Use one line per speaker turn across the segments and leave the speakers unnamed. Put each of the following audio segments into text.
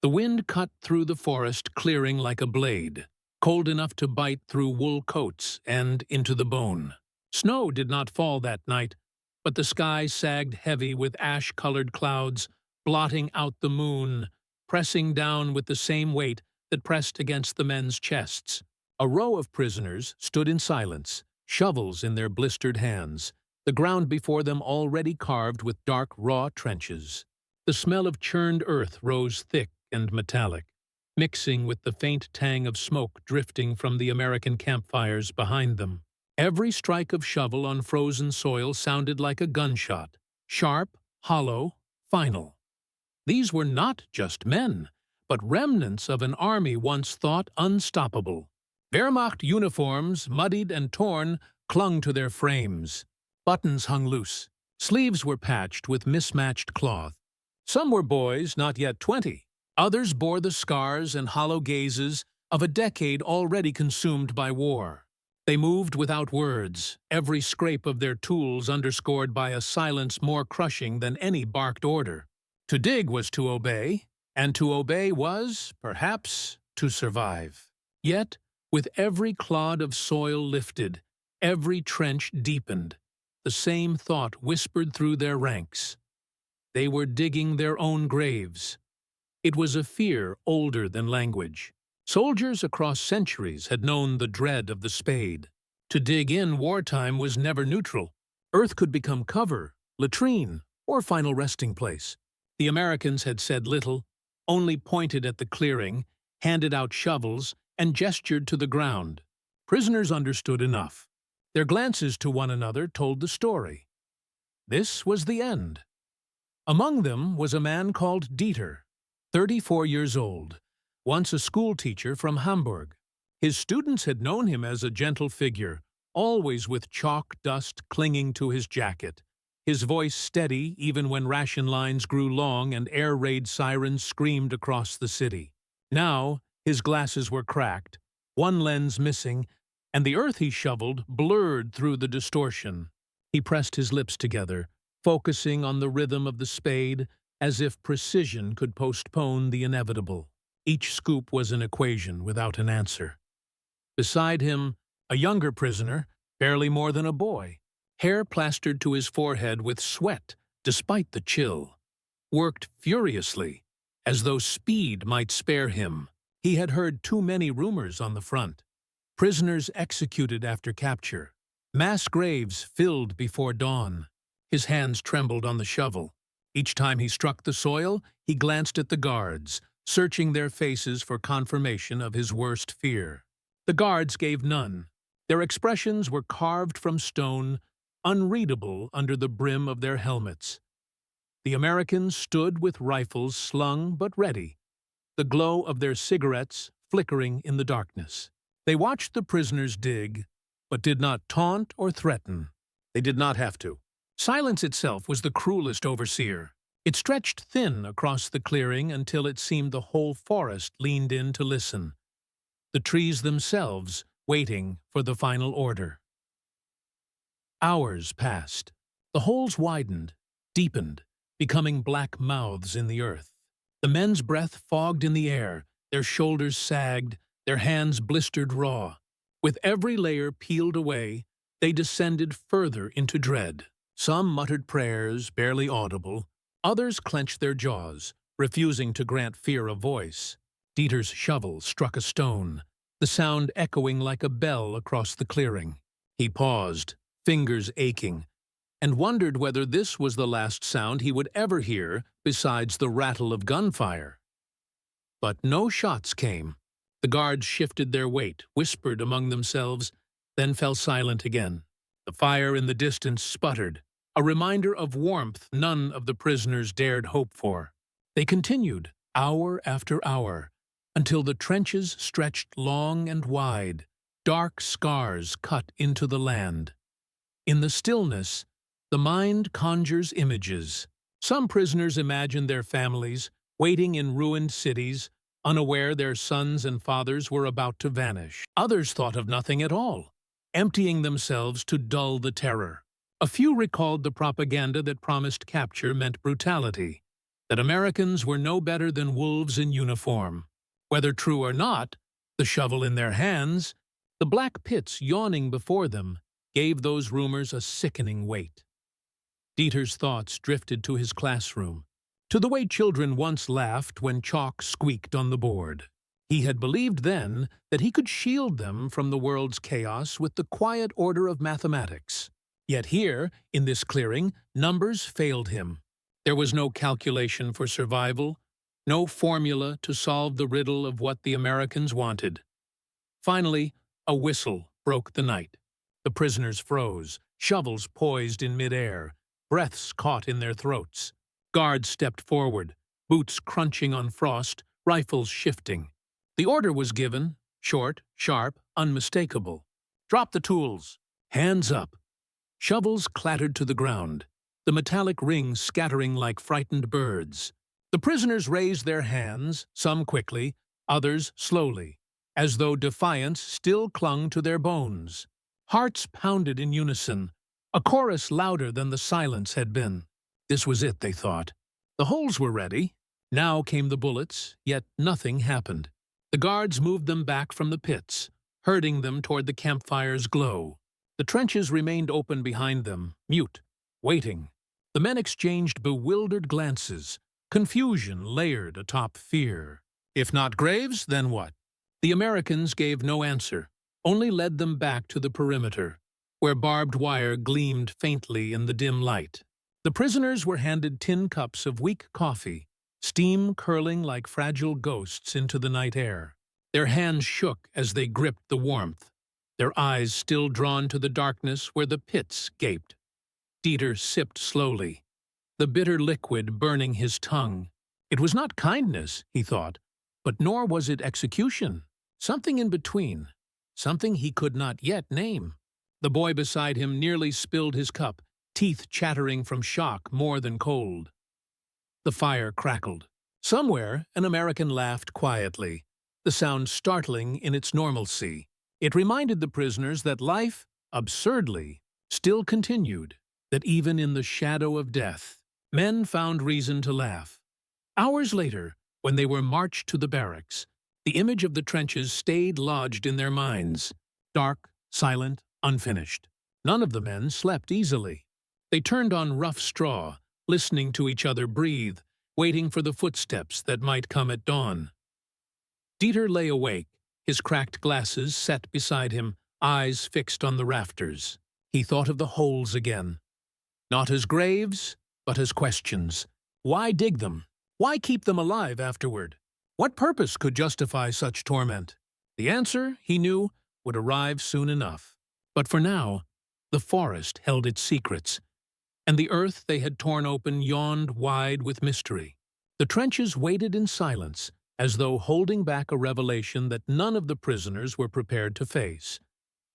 The wind cut through the forest clearing like a blade, cold enough to bite through wool coats and into the bone. Snow did not fall that night, but the sky sagged heavy with ash-colored clouds, blotting out the moon, pressing down with the same weight that pressed against the men's chests. A row of prisoners stood in silence, shovels in their blistered hands, the ground before them already carved with dark, raw trenches. The smell of churned earth rose thick and metallic, mixing with the faint tang of smoke drifting from the American campfires behind them. Every strike of shovel on frozen soil sounded like a gunshot, sharp, hollow, final. These were not just men, but remnants of an army once thought unstoppable. Wehrmacht uniforms, muddied and torn, clung to their frames. Buttons hung loose. Sleeves were patched with mismatched cloth. Some were boys not yet 20. Others bore the scars and hollow gazes of a decade already consumed by war. They moved without words, every scrape of their tools underscored by a silence more crushing than any barked order. To dig was to obey, and to obey was, perhaps, to survive. Yet, with every clod of soil lifted, every trench deepened, the same thought whispered through their ranks. They were digging their own graves. It was a fear older than language. Soldiers across centuries had known the dread of the spade. To dig in wartime was never neutral. Earth could become cover, latrine, or final resting place. The Americans had said little, only pointed at the clearing, handed out shovels, and gestured to the ground. Prisoners understood enough. Their glances to one another told the story. This was the end. Among them was a man called Dieter, 34 years old, once a schoolteacher from Hamburg. His students had known him as a gentle figure, always with chalk dust clinging to his jacket, his voice steady even when ration lines grew long and air raid sirens screamed across the city. Now, his glasses were cracked, one lens missing, and the earth he shoveled blurred through the distortion. He pressed his lips together, focusing on the rhythm of the spade, as if precision could postpone the inevitable. Each scoop was an equation without an answer. Beside him, a younger prisoner, barely more than a boy, hair plastered to his forehead with sweat despite the chill, worked furiously, as though speed might spare him. He had heard too many rumors on the front. Prisoners executed after capture. Mass graves filled before dawn. His hands trembled on the shovel. Each time he struck the soil, he glanced at the guards, searching their faces for confirmation of his worst fear. The guards gave none. Their expressions were carved from stone, unreadable under the brim of their helmets. The Americans stood with rifles slung but ready, the glow of their cigarettes flickering in the darkness. They watched the prisoners dig, but did not taunt or threaten. They did not have to. Silence itself was the cruelest overseer. It stretched thin across the clearing until it seemed the whole forest leaned in to listen, the trees themselves waiting for the final order. Hours passed. The holes widened, deepened, becoming black mouths in the earth. The men's breath fogged in the air, their shoulders sagged, their hands blistered raw. With every layer peeled away, they descended further into dread. Some muttered prayers, barely audible. Others clenched their jaws, refusing to grant fear a voice. Dieter's shovel struck a stone, the sound echoing like a bell across the clearing. He paused, fingers aching, and wondered whether this was the last sound he would ever hear besides the rattle of gunfire. But no shots came. The guards shifted their weight, whispered among themselves, then fell silent again. The fire in the distance sputtered, a reminder of warmth none of the prisoners dared hope for. They continued, hour after hour, until the trenches stretched long and wide, dark scars cut into the land. In the stillness, the mind conjures images. Some prisoners imagined their families, waiting in ruined cities, unaware their sons and fathers were about to vanish. Others thought of nothing at all, emptying themselves to dull the terror. A few recalled the propaganda that promised capture meant brutality. that Americans were no better than wolves in uniform. Whether true or not, the shovel in their hands, the black pits yawning before them, gave those rumors a sickening weight. Dieter's thoughts drifted to his classroom, to the way children once laughed when chalk squeaked on the board. He had believed then that he could shield them from the world's chaos with the quiet order of mathematics. Yet here, in this clearing, numbers failed him. There was no calculation for survival, no formula to solve the riddle of what the Americans wanted. Finally, a whistle broke the night. The prisoners froze, shovels poised in midair, breaths caught in their throats. Guards stepped forward, boots crunching on frost, rifles shifting. The order was given, short, sharp, unmistakable. "Drop the tools! Hands up!" Shovels clattered to the ground, the metallic rings scattering like frightened birds. The prisoners raised their hands, some quickly, others slowly, as though defiance still clung to their bones. Hearts pounded in unison, a chorus louder than the silence had been. This was it, they thought. The holes were ready. Now came the bullets, yet nothing happened. The guards moved them back from the pits, herding them toward the campfire's glow. The trenches remained open behind them, mute, waiting. The men exchanged bewildered glances, confusion layered atop fear. If not graves, then what? The Americans gave no answer, only led them back to the perimeter, where barbed wire gleamed faintly in the dim light. The prisoners were handed tin cups of weak coffee, steam curling like fragile ghosts into the night air. Their hands shook as they gripped the warmth, their eyes still drawn to the darkness where the pits gaped. Dieter sipped slowly, the bitter liquid burning his tongue. It was not kindness, he thought, but nor was it execution. Something in between, something he could not yet name. The boy beside him nearly spilled his cup, teeth chattering from shock more than cold. The fire crackled. Somewhere, an American laughed quietly, the sound startling in its normalcy. It reminded the prisoners that life, absurdly, still continued, that even in the shadow of death, men found reason to laugh. Hours later, when they were marched to the barracks, the image of the trenches stayed lodged in their minds, dark, silent, unfinished. None of the men slept easily. They turned on rough straw, listening to each other breathe, waiting for the footsteps that might come at dawn. Dieter lay awake, his cracked glasses set beside him, eyes fixed on the rafters. He thought of the holes again. Not as graves, but as questions. Why dig them? Why keep them alive afterward? What purpose could justify such torment? The answer, he knew, would arrive soon enough. But for now, the forest held its secrets, and the earth they had torn open yawned wide with mystery. The trenches waited in silence, as though holding back a revelation that none of the prisoners were prepared to face.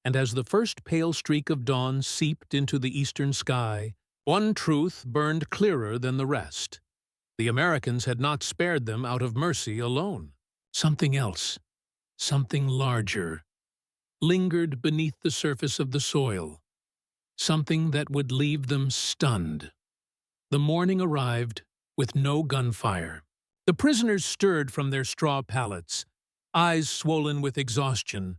And as the first pale streak of dawn seeped into the eastern sky, one truth burned clearer than the rest. The Americans had not spared them out of mercy alone. Something else, something larger, lingered beneath the surface of the soil, something that would leave them stunned. The morning arrived with no gunfire. The prisoners stirred from their straw pallets, eyes swollen with exhaustion,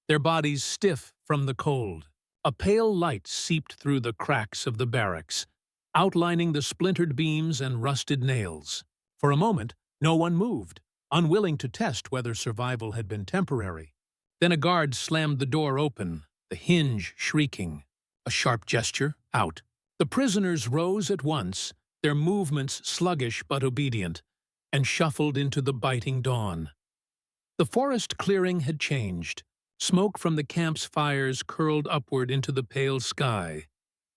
their bodies stiff from the cold. A pale light seeped through the cracks of the barracks, outlining the splintered beams and rusted nails. For a moment, no one moved, unwilling to test whether survival had been temporary. Then a guard slammed the door open, the hinge shrieking. A sharp gesture, out. The prisoners rose at once, their movements sluggish but obedient, and shuffled into the biting dawn. The forest clearing had changed. Smoke from the camp's fires curled upward into the pale sky,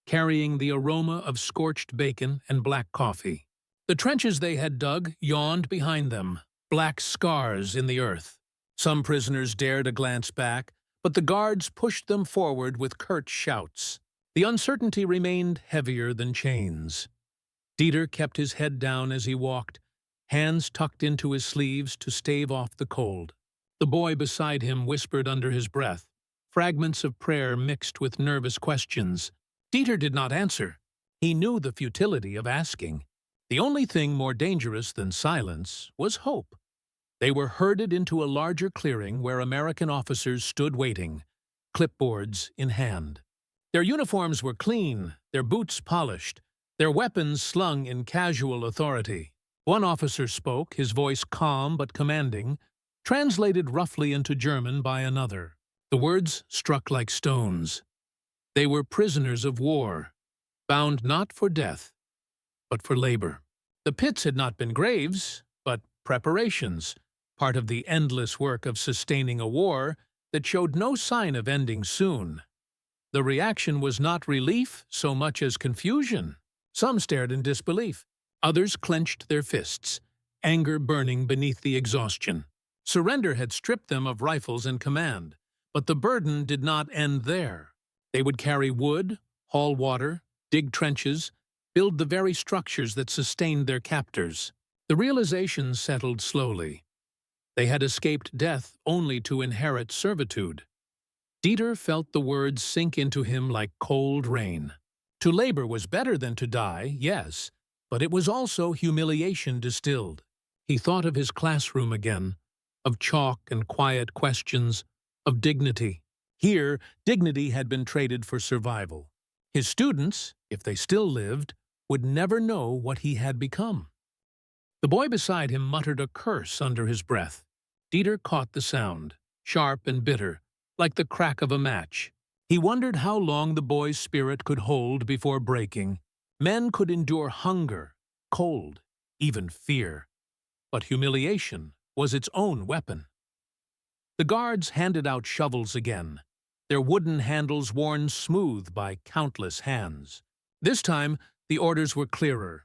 carrying the aroma of scorched bacon and black coffee. The trenches they had dug yawned behind them, black scars in the earth. Some prisoners dared a glance back, but the guards pushed them forward with curt shouts. The uncertainty remained heavier than chains. Dieter kept his head down as he walked, hands tucked into his sleeves to stave off the cold. The boy beside him whispered under his breath, fragments of prayer mixed with nervous questions. Dieter did not answer. He knew the futility of asking. The only thing more dangerous than silence was hope. They were herded into a larger clearing where American officers stood waiting, clipboards in hand. Their uniforms were clean, their boots polished, their weapons slung in casual authority. One officer spoke, his voice calm but commanding, translated roughly into German by another. The words struck like stones. They were prisoners of war, bound not for death, but for labor. The pits had not been graves, but preparations, part of the endless work of sustaining a war that showed no sign of ending soon. The reaction was not relief so much as confusion. Some stared in disbelief. Others clenched their fists, anger burning beneath the exhaustion. Surrender had stripped them of rifles and command, but the burden did not end there. They would carry wood, haul water, dig trenches, build the very structures that sustained their captors. The realization settled slowly. They had escaped death only to inherit servitude. Dieter felt the words sink into him like cold rain. To labor was better than to die, yes, but it was also humiliation distilled. He thought of his classroom again, of chalk and quiet questions, of dignity. Here, dignity had been traded for survival. His students, if they still lived, would never know what he had become. The boy beside him muttered a curse under his breath. Dieter caught the sound, sharp and bitter, like the crack of a match. He wondered how long the boy's spirit could hold before breaking. Men could endure hunger, cold, even fear. But humiliation was its own weapon. The guards handed out shovels again, their wooden handles worn smooth by countless hands. This time, the orders were clearer.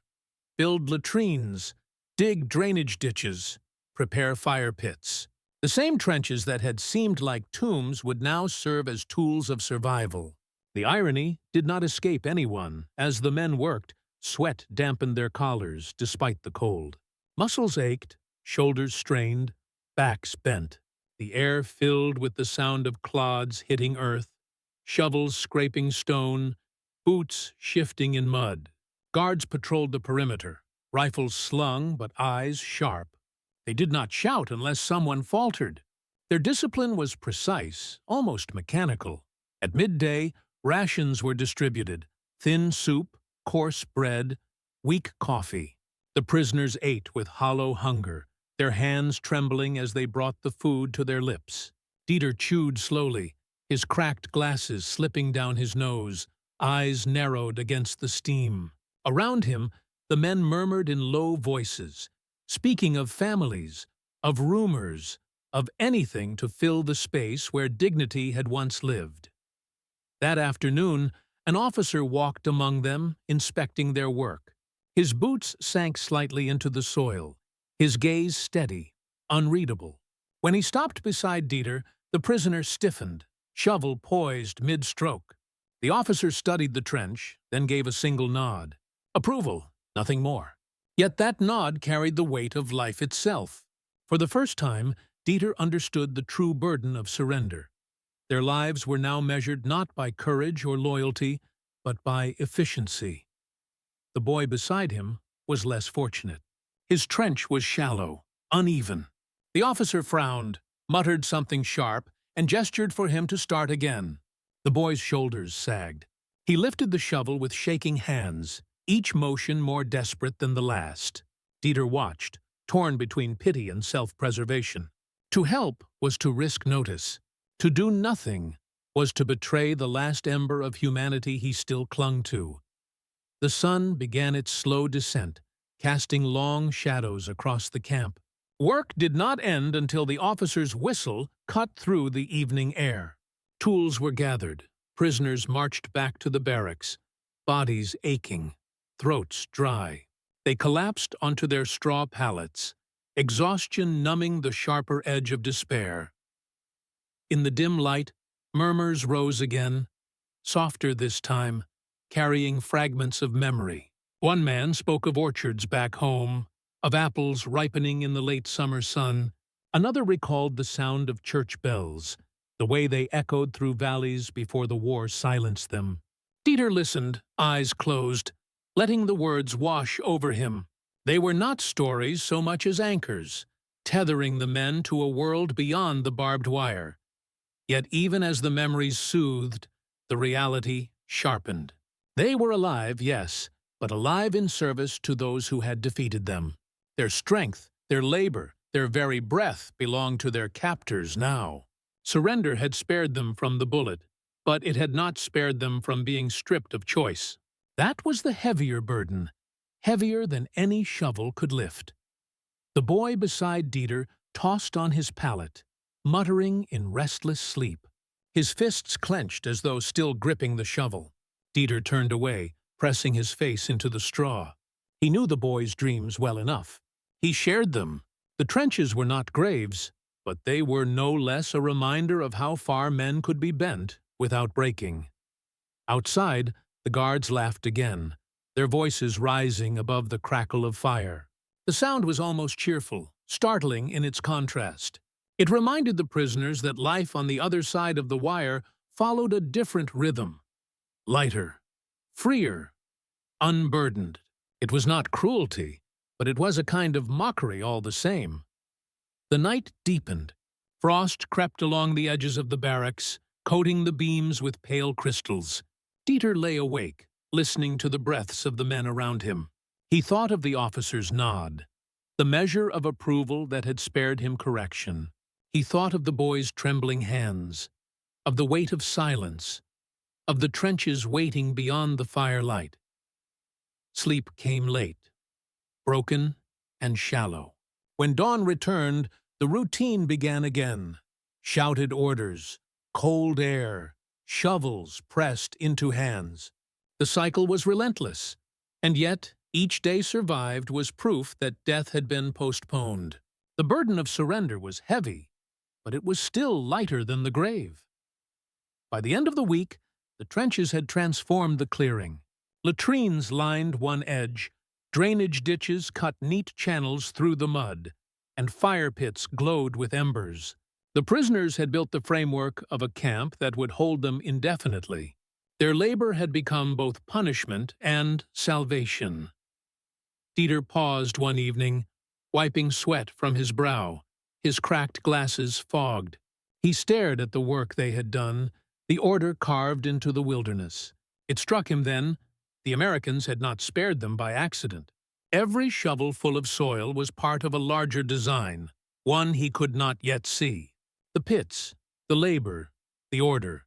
Build latrines, dig drainage ditches, prepare fire pits. The same trenches that had seemed like tombs would now serve as tools of survival. The irony did not escape anyone. As the men worked, sweat dampened their collars despite the cold. Muscles ached, shoulders strained, backs bent. The air filled with the sound of clods hitting earth, shovels scraping stone, boots shifting in mud. Guards patrolled the perimeter, rifles slung but eyes sharp. They did not shout unless someone faltered. Their discipline was precise, almost mechanical. At midday, rations were distributed: thin soup, coarse bread, weak coffee. The prisoners ate with hollow hunger, their hands trembling as they brought the food to their lips. Dieter chewed slowly, his cracked glasses slipping down his nose, eyes narrowed against the steam. Around him, the men murmured in low voices, speaking of families, of rumors, of anything to fill the space where dignity had once lived. That afternoon, an officer walked among them, inspecting their work. His boots sank slightly into the soil, his gaze steady, unreadable. When he stopped beside Dieter, the prisoner stiffened, shovel poised mid-stroke. The officer studied the trench, then gave a single nod. Approval, nothing more. Yet that nod carried the weight of life itself. For the first time, Dieter understood the true burden of surrender. Their lives were now measured not by courage or loyalty, but by efficiency. The boy beside him was less fortunate. His trench was shallow, uneven. The officer frowned, muttered something sharp, and gestured for him to start again. The boy's shoulders sagged. He lifted the shovel with shaking hands, each motion more desperate than the last. Dieter watched, torn between pity and self-preservation. To help was to risk notice. To do nothing was to betray the last ember of humanity he still clung to. The sun began its slow descent, casting long shadows across the camp. Work did not end until the officer's whistle cut through the evening air. Tools were gathered, prisoners marched back to the barracks, bodies aching, throats dry. They collapsed onto their straw pallets, exhaustion numbing the sharper edge of despair. In the dim light, murmurs rose again, softer this time, carrying fragments of memory. One man spoke of orchards back home, of apples ripening in the late summer sun. Another recalled the sound of church bells, the way they echoed through valleys before the war silenced them. Dieter listened, eyes closed, letting the words wash over him. They were not stories so much as anchors, tethering the men to a world beyond the barbed wire. Yet even as the memories soothed, the reality sharpened. They were alive, yes, but alive in service to those who had defeated them. Their strength, their labor, their very breath belonged to their captors now. Surrender had spared them from the bullet, but it had not spared them from being stripped of choice. That was the heavier burden, heavier than any shovel could lift. The boy beside Dieter tossed on his pallet, muttering in restless sleep. His fists clenched as though still gripping the shovel. Dieter turned away, pressing his face into the straw. He knew the boy's dreams well enough. He shared them. The trenches were not graves, but they were no less a reminder of how far men could be bent without breaking. Outside, the guards laughed again, their voices rising above the crackle of fire. The sound was almost cheerful, startling in its contrast. It reminded the prisoners that life on the other side of the wire followed a different rhythm. Lighter, freer, unburdened. It was not cruelty, but it was a kind of mockery all the same. The night deepened. Frost crept along the edges of the barracks, coating the beams with pale crystals. Dieter lay awake, listening to the breaths of the men around him. He thought of the officer's nod, the measure of approval that had spared him correction. He thought of the boy's trembling hands, of the weight of silence, of the trenches waiting beyond the firelight. Sleep came late, broken and shallow. When dawn returned, the routine began again. Shouted orders, cold air, shovels pressed into hands. The cycle was relentless, and yet each day survived was proof that death had been postponed. The burden of surrender was heavy, but it was still lighter than the grave. By the end of the week, the trenches had transformed the clearing. Latrines lined one edge, drainage ditches cut neat channels through the mud, and fire pits glowed with embers. The prisoners had built the framework of a camp that would hold them indefinitely. Their labor had become both punishment and salvation. Dieter paused one evening, wiping sweat from his brow, his cracked glasses fogged. He stared at the work they had done, the order carved into the wilderness. It struck him then, the Americans had not spared them by accident. Every shovel full of soil was part of a larger design, one he could not yet see. The pits, the labor, the order.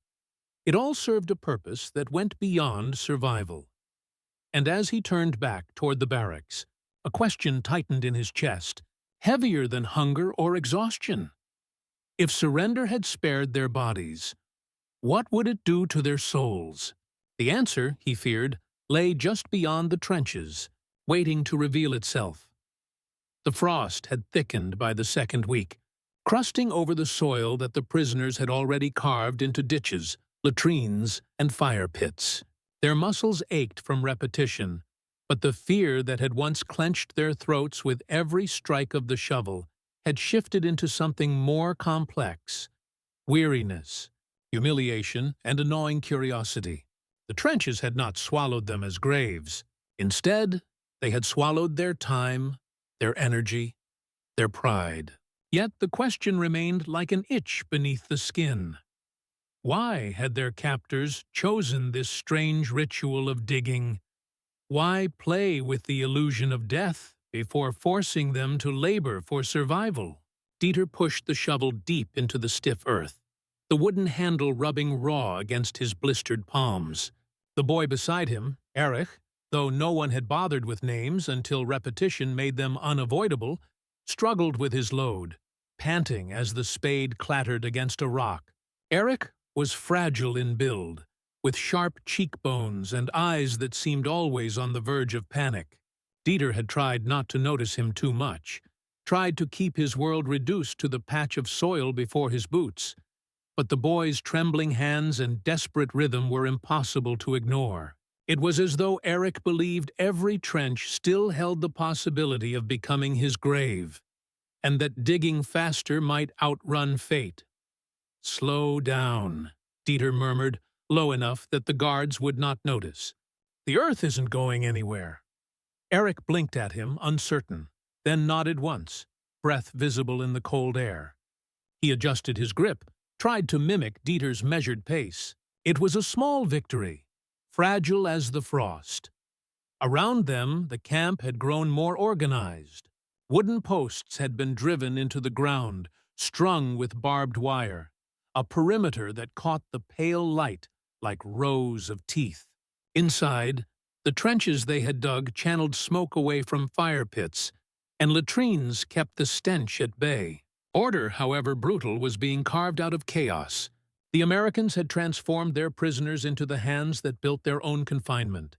It all served a purpose that went beyond survival. And as he turned back toward the barracks, a question tightened in his chest, heavier than hunger or exhaustion. If surrender had spared their bodies, what would it do to their souls? The answer, he feared, lay just beyond the trenches, waiting to reveal itself. The frost had thickened by the second week, crusting over the soil that the prisoners had already carved into ditches, latrines, and fire pits. Their muscles ached from repetition, but the fear that had once clenched their throats with every strike of the shovel had shifted into something more complex: weariness, humiliation, and a gnawing curiosity. The trenches had not swallowed them as graves. Instead, they had swallowed their time, their energy, their pride. Yet the question remained like an itch beneath the skin. Why had their captors chosen this strange ritual of digging? Why play with the illusion of death before forcing them to labor for survival? Dieter pushed the shovel deep into the stiff earth, the wooden handle rubbing raw against his blistered palms. The boy beside him, Erich, though no one had bothered with names until repetition made them unavoidable, struggled with his load, panting as the spade clattered against a rock. Erich was fragile in build, with sharp cheekbones and eyes that seemed always on the verge of panic. Dieter had tried not to notice him too much, tried to keep his world reduced to the patch of soil before his boots. But the boy's trembling hands and desperate rhythm were impossible to ignore. It was as though Erich believed every trench still held the possibility of becoming his grave, and that digging faster might outrun fate. "Slow down," Dieter murmured, low enough that the guards would not notice. "The earth isn't going anywhere." Eric blinked at him, uncertain, then nodded once, breath visible in the cold air. He adjusted his grip, tried to mimic Dieter's measured pace. It was a small victory, fragile as the frost. Around them, the camp had grown more organized. Wooden posts had been driven into the ground, strung with barbed wire, a perimeter that caught the pale light like rows of teeth. Inside, the trenches they had dug channeled smoke away from fire pits, and latrines kept the stench at bay. Order, however brutal, was being carved out of chaos. The Americans had transformed their prisoners into the hands that built their own confinement.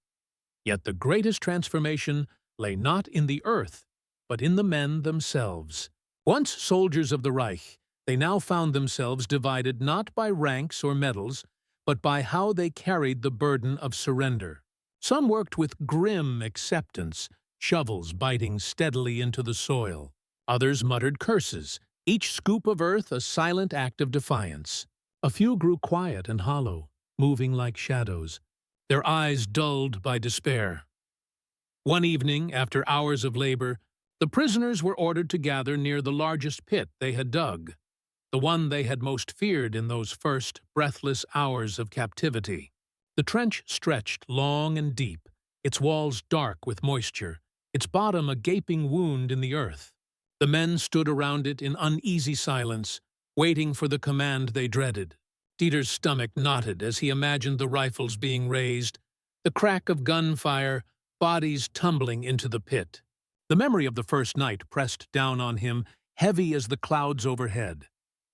Yet the greatest transformation lay not in the earth, but in the men themselves. Once soldiers of the Reich, they now found themselves divided not by ranks or medals, but by how they carried the burden of surrender. Some worked with grim acceptance, shovels biting steadily into the soil. Others muttered curses, each scoop of earth a silent act of defiance. A few grew quiet and hollow, moving like shadows, their eyes dulled by despair. One evening, after hours of labor, the prisoners were ordered to gather near the largest pit they had dug, the one they had most feared in those first, breathless hours of captivity. The trench stretched long and deep, its walls dark with moisture, its bottom a gaping wound in the earth. The men stood around it in uneasy silence, waiting for the command they dreaded. Dieter's stomach knotted as he imagined the rifles being raised, the crack of gunfire, bodies tumbling into the pit. The memory of the first night pressed down on him, heavy as the clouds overhead.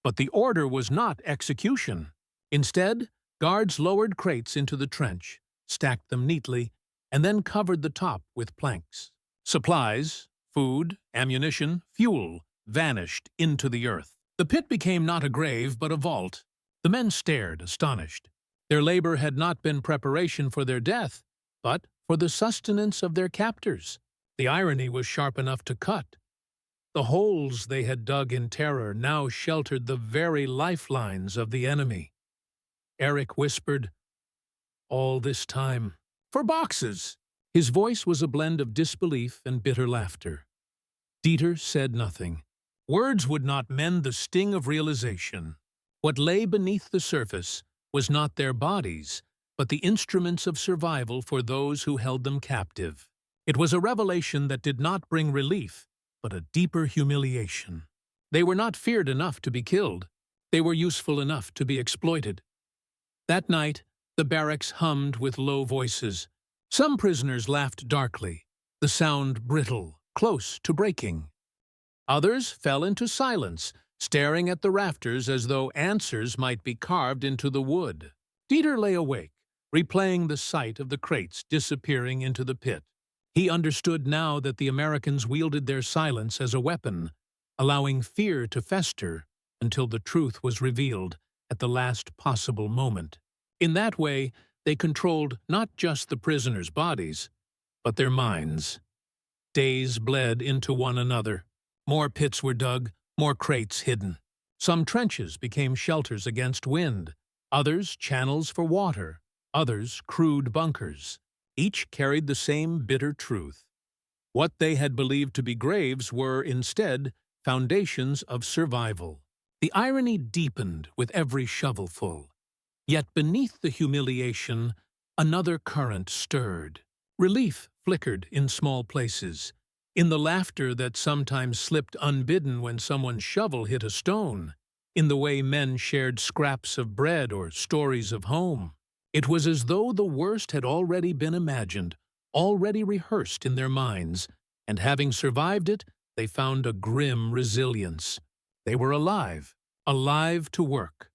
But the order was not execution. Instead, guards lowered crates into the trench, stacked them neatly, and then covered the top with planks. Supplies, food, ammunition, fuel, vanished into the earth. The pit became not a grave, but a vault. The men stared, astonished. Their labor had not been preparation for their death, but for the sustenance of their captors. The irony was sharp enough to cut. The holes they had dug in terror now sheltered the very lifelines of the enemy. Eric whispered, "All this time, for boxes!" His voice was a blend of disbelief and bitter laughter. Dieter said nothing. Words would not mend the sting of realization. What lay beneath the surface was not their bodies, but the instruments of survival for those who held them captive. It was a revelation that did not bring relief, but a deeper humiliation. They were not feared enough to be killed. They were useful enough to be exploited. That night, the barracks hummed with low voices. Some prisoners laughed darkly, the sound brittle, close to breaking. Others fell into silence, staring at the rafters as though answers might be carved into the wood. Dieter lay awake, replaying the sight of the crates disappearing into the pit. He understood now that the Americans wielded their silence as a weapon, allowing fear to fester until the truth was revealed at the last possible moment. In that way, they controlled not just the prisoners' bodies, but their minds. Days bled into one another. More pits were dug, more crates hidden. Some trenches became shelters against wind, others channels for water, others crude bunkers. Each carried the same bitter truth. What they had believed to be graves were, instead, foundations of survival. The irony deepened with every shovelful. Yet beneath the humiliation, another current stirred. Relief flickered in small places, in the laughter that sometimes slipped unbidden when someone's shovel hit a stone, in the way men shared scraps of bread or stories of home. It was as though the worst had already been imagined, already rehearsed in their minds, and having survived it, they found a grim resilience. They were alive, alive to work,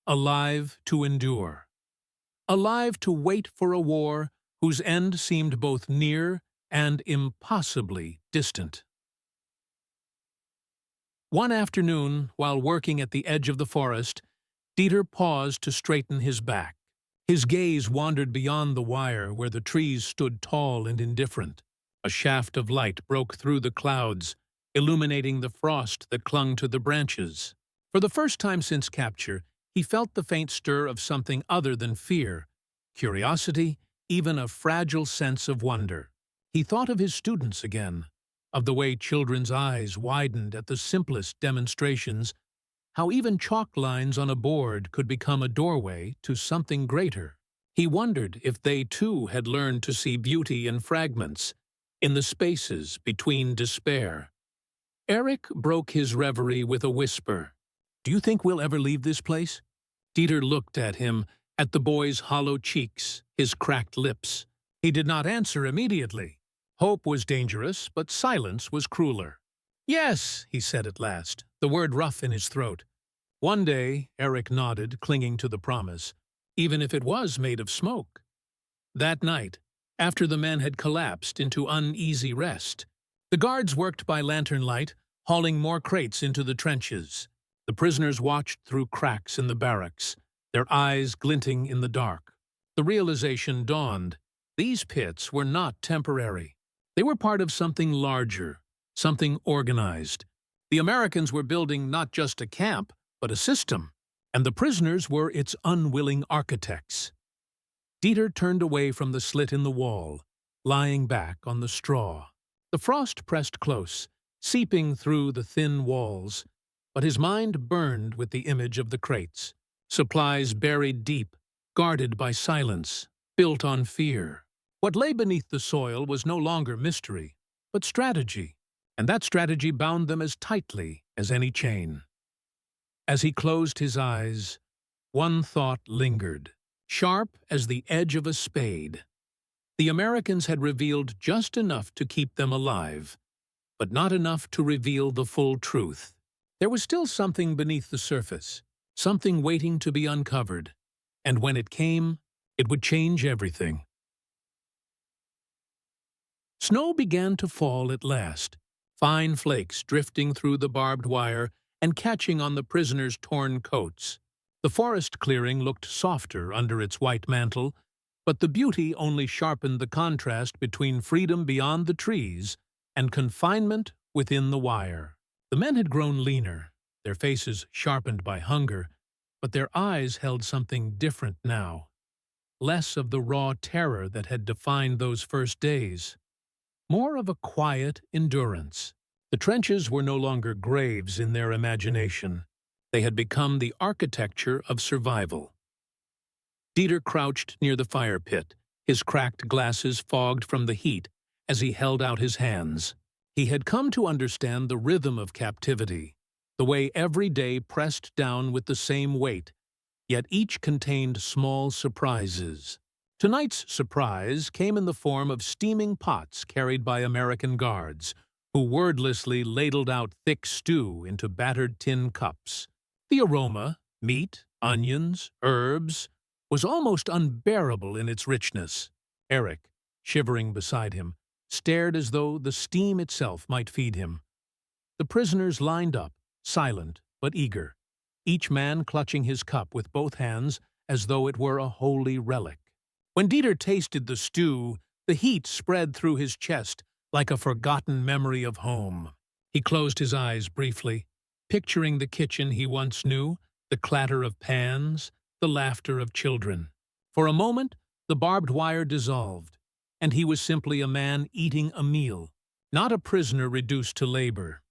alive to endure, alive to wait for a war whose end seemed both near and impossibly distant. One afternoon, while working at the edge of the forest, Dieter paused to straighten his back. His gaze wandered beyond the wire where the trees stood tall and indifferent. A shaft of light broke through the clouds, illuminating the frost that clung to the branches. For the first time since capture, he felt the faint stir of something other than fear, curiosity, even a fragile sense of wonder. He thought of his students again, of the way children's eyes widened at the simplest demonstrations, how even chalk lines on a board could become a doorway to something greater. He wondered if they too had learned to see beauty in fragments, in the spaces between despair. Eric broke his reverie with a whisper. "Do you think we'll ever leave this place?" Dieter looked at him, at the boy's hollow cheeks, his cracked lips. He did not answer immediately. Hope was dangerous, but silence was crueler. "Yes," he said at last, the word rough in his throat. "One day," Eric nodded, clinging to the promise, "even if it was made of smoke." That night, after the men had collapsed into uneasy rest, the guards worked by lantern light, hauling more crates into the trenches. The prisoners watched through cracks in the barracks, their eyes glinting in the dark. The realization dawned. These pits were not temporary. They were part of something larger, something organized. The Americans were building not just a camp, but a system, and the prisoners were its unwilling architects. Dieter turned away from the slit in the wall, lying back on the straw. The frost pressed close, seeping through the thin walls, but his mind burned with the image of the crates, supplies buried deep, guarded by silence, built on fear. What lay beneath the soil was no longer mystery, but strategy, and that strategy bound them as tightly as any chain. As he closed his eyes, one thought lingered, sharp as the edge of a spade. The Americans had revealed just enough to keep them alive, but not enough to reveal the full truth. There was still something beneath the surface, something waiting to be uncovered, and when it came, it would change everything. Snow began to fall at last, fine flakes drifting through the barbed wire and catching on the prisoners' torn coats. The forest clearing looked softer under its white mantle, but the beauty only sharpened the contrast between freedom beyond the trees and confinement within the wire. The men had grown leaner, their faces sharpened by hunger, but their eyes held something different now. Less of the raw terror that had defined those first days. More of a quiet endurance. The trenches were no longer graves in their imagination. They had become the architecture of survival. Dieter crouched near the fire pit, his cracked glasses fogged from the heat as he held out his hands. He had come to understand the rhythm of captivity, the way every day pressed down with the same weight, yet each contained small surprises. Tonight's surprise came in the form of steaming pots carried by American guards, who wordlessly ladled out thick stew into battered tin cups. The aroma, meat, onions, herbs, was almost unbearable in its richness. Eric, shivering beside him, stared as though the steam itself might feed him. The prisoners lined up, silent but eager, each man clutching his cup with both hands as though it were a holy relic. When Dieter tasted the stew, the heat spread through his chest like a forgotten memory of home. He closed his eyes briefly, picturing the kitchen he once knew, the clatter of pans, the laughter of children. For a moment, the barbed wire dissolved, and he was simply a man eating a meal, not a prisoner reduced to labor.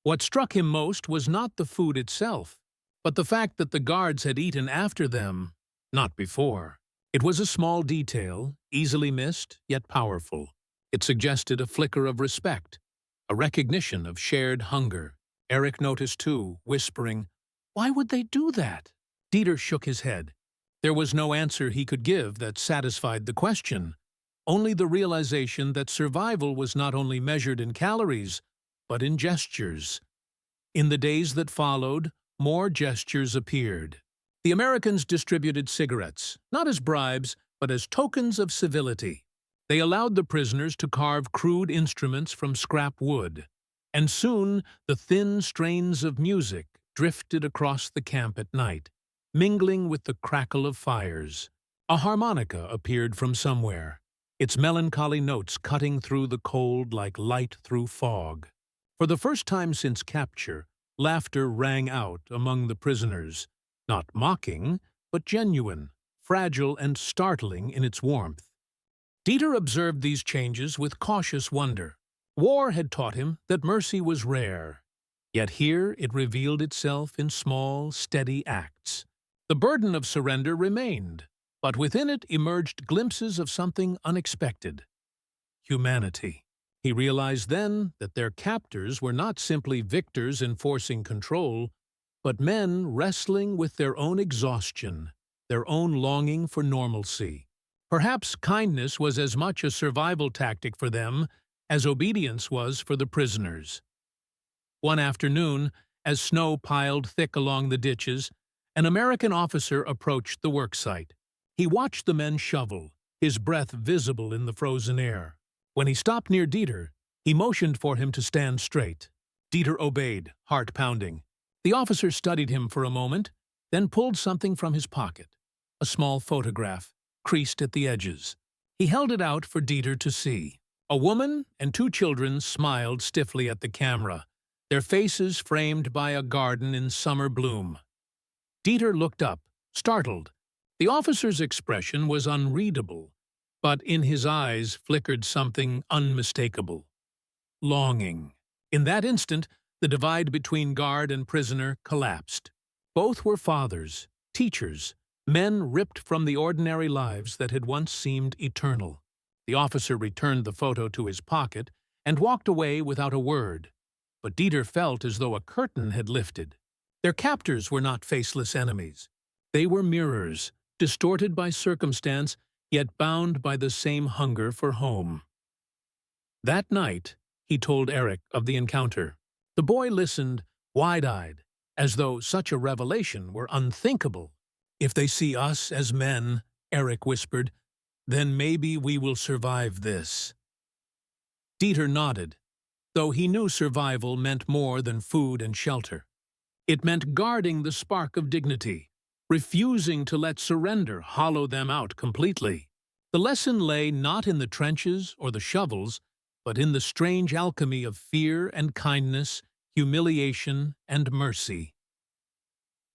What struck him most was not the food itself, but the fact that the guards had eaten after them, not before. It was a small detail, easily missed, yet powerful. It suggested a flicker of respect, a recognition of shared hunger. Eric noticed too, whispering, "Why would they do that?" Dieter shook his head. There was no answer he could give that satisfied the question, only the realization that survival was not only measured in calories, but in gestures. In the days that followed, more gestures appeared. The Americans distributed cigarettes, not as bribes, but as tokens of civility. They allowed the prisoners to carve crude instruments from scrap wood, and soon the thin strains of music drifted across the camp at night, mingling with the crackle of fires. A harmonica appeared from somewhere, its melancholy notes cutting through the cold like light through fog. For the first time since capture, laughter rang out among the prisoners, not mocking, but genuine, fragile and startling in its warmth. Dieter observed these changes with cautious wonder. War had taught him that mercy was rare, yet here it revealed itself in small, steady acts. The burden of surrender remained, but within it emerged glimpses of something unexpected: humanity. He realized then that their captors were not simply victors enforcing control, but men wrestling with their own exhaustion, their own longing for normalcy. Perhaps kindness was as much a survival tactic for them as obedience was for the prisoners. One afternoon, as snow piled thick along the ditches, an American officer approached the worksite. He watched the men shovel, his breath visible in the frozen air. When he stopped near Dieter, he motioned for him to stand straight. Dieter obeyed, heart pounding. The officer studied him for a moment, then pulled something from his pocket, a small photograph, creased at the edges. He held it out for Dieter to see. A woman and two children smiled stiffly at the camera, their faces framed by a garden in summer bloom. Dieter looked up, startled. The officer's expression was unreadable, but in his eyes flickered something unmistakable: longing. In that instant, the divide between guard and prisoner collapsed. Both were fathers, teachers, men ripped from the ordinary lives that had once seemed eternal. The officer returned the photo to his pocket and walked away without a word. But Dieter felt as though a curtain had lifted. Their captors were not faceless enemies. They were mirrors, distorted by circumstance, yet bound by the same hunger for home. That night, he told Eric of the encounter. The boy listened, wide-eyed, as though such a revelation were unthinkable. "If they see us as men," Eric whispered, "then maybe we will survive this." Dieter nodded, though he knew survival meant more than food and shelter. It meant guarding the spark of dignity, refusing to let surrender hollow them out completely. The lesson lay not in the trenches or the shovels, but in the strange alchemy of fear and kindness, humiliation and mercy.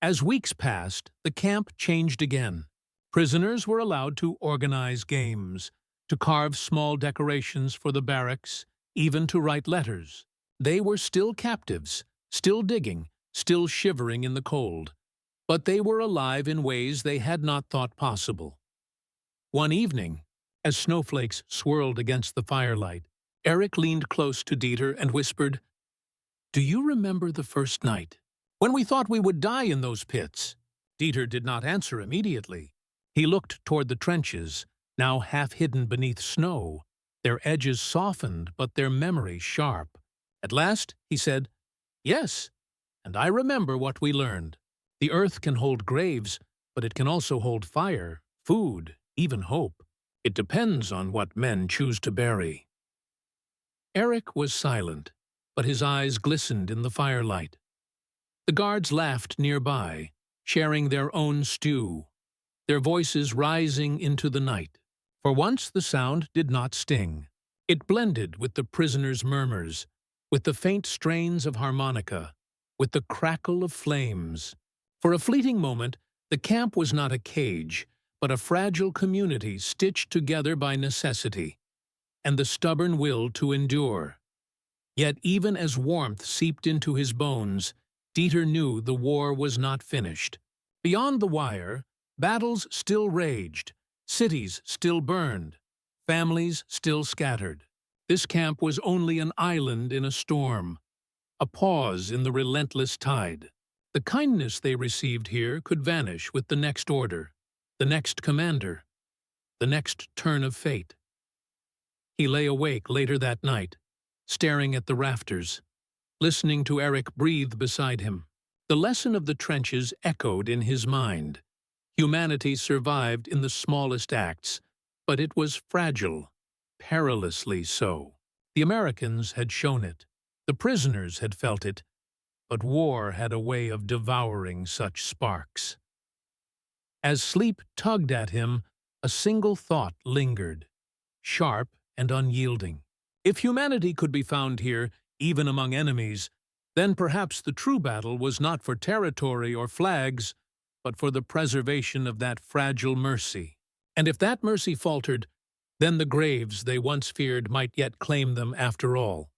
As weeks passed, the camp changed again. Prisoners were allowed to organize games, to carve small decorations for the barracks, even to write letters. They were still captives, still digging, still shivering in the cold, but they were alive in ways they had not thought possible. One evening, as snowflakes swirled against the firelight, Eric leaned close to Dieter and whispered, "Do you remember the first night, when we thought we would die in those pits?" Dieter did not answer immediately. He looked toward the trenches, now half hidden beneath snow, their edges softened but their memory sharp. At last he said, "Yes, and I remember what we learned. The earth can hold graves, but it can also hold fire, food, even hope. It depends on what men choose to bury." Eric was silent, but his eyes glistened in the firelight. The guards laughed nearby, sharing their own stew, their voices rising into the night. For once the sound did not sting. It blended with the prisoners' murmurs, with the faint strains of harmonica, with the crackle of flames. For a fleeting moment, the camp was not a cage, but a fragile community stitched together by necessity, and the stubborn will to endure. Yet even as warmth seeped into his bones, Dieter knew the war was not finished. Beyond the wire, battles still raged, cities still burned, families still scattered. This camp was only an island in a storm, a pause in the relentless tide. The kindness they received here could vanish with the next order, the next commander, the next turn of fate. He lay awake later that night, staring at the rafters, listening to Eric breathe beside him. The lesson of the trenches echoed in his mind. Humanity survived in the smallest acts, but it was fragile, perilously so. The Americans had shown it. The prisoners had felt it, but war had a way of devouring such sparks. As sleep tugged at him, a single thought lingered, sharp and unyielding. If humanity could be found here, even among enemies, then perhaps the true battle was not for territory or flags, but for the preservation of that fragile mercy. And if that mercy faltered, Then the graves they once feared might yet claim them after all.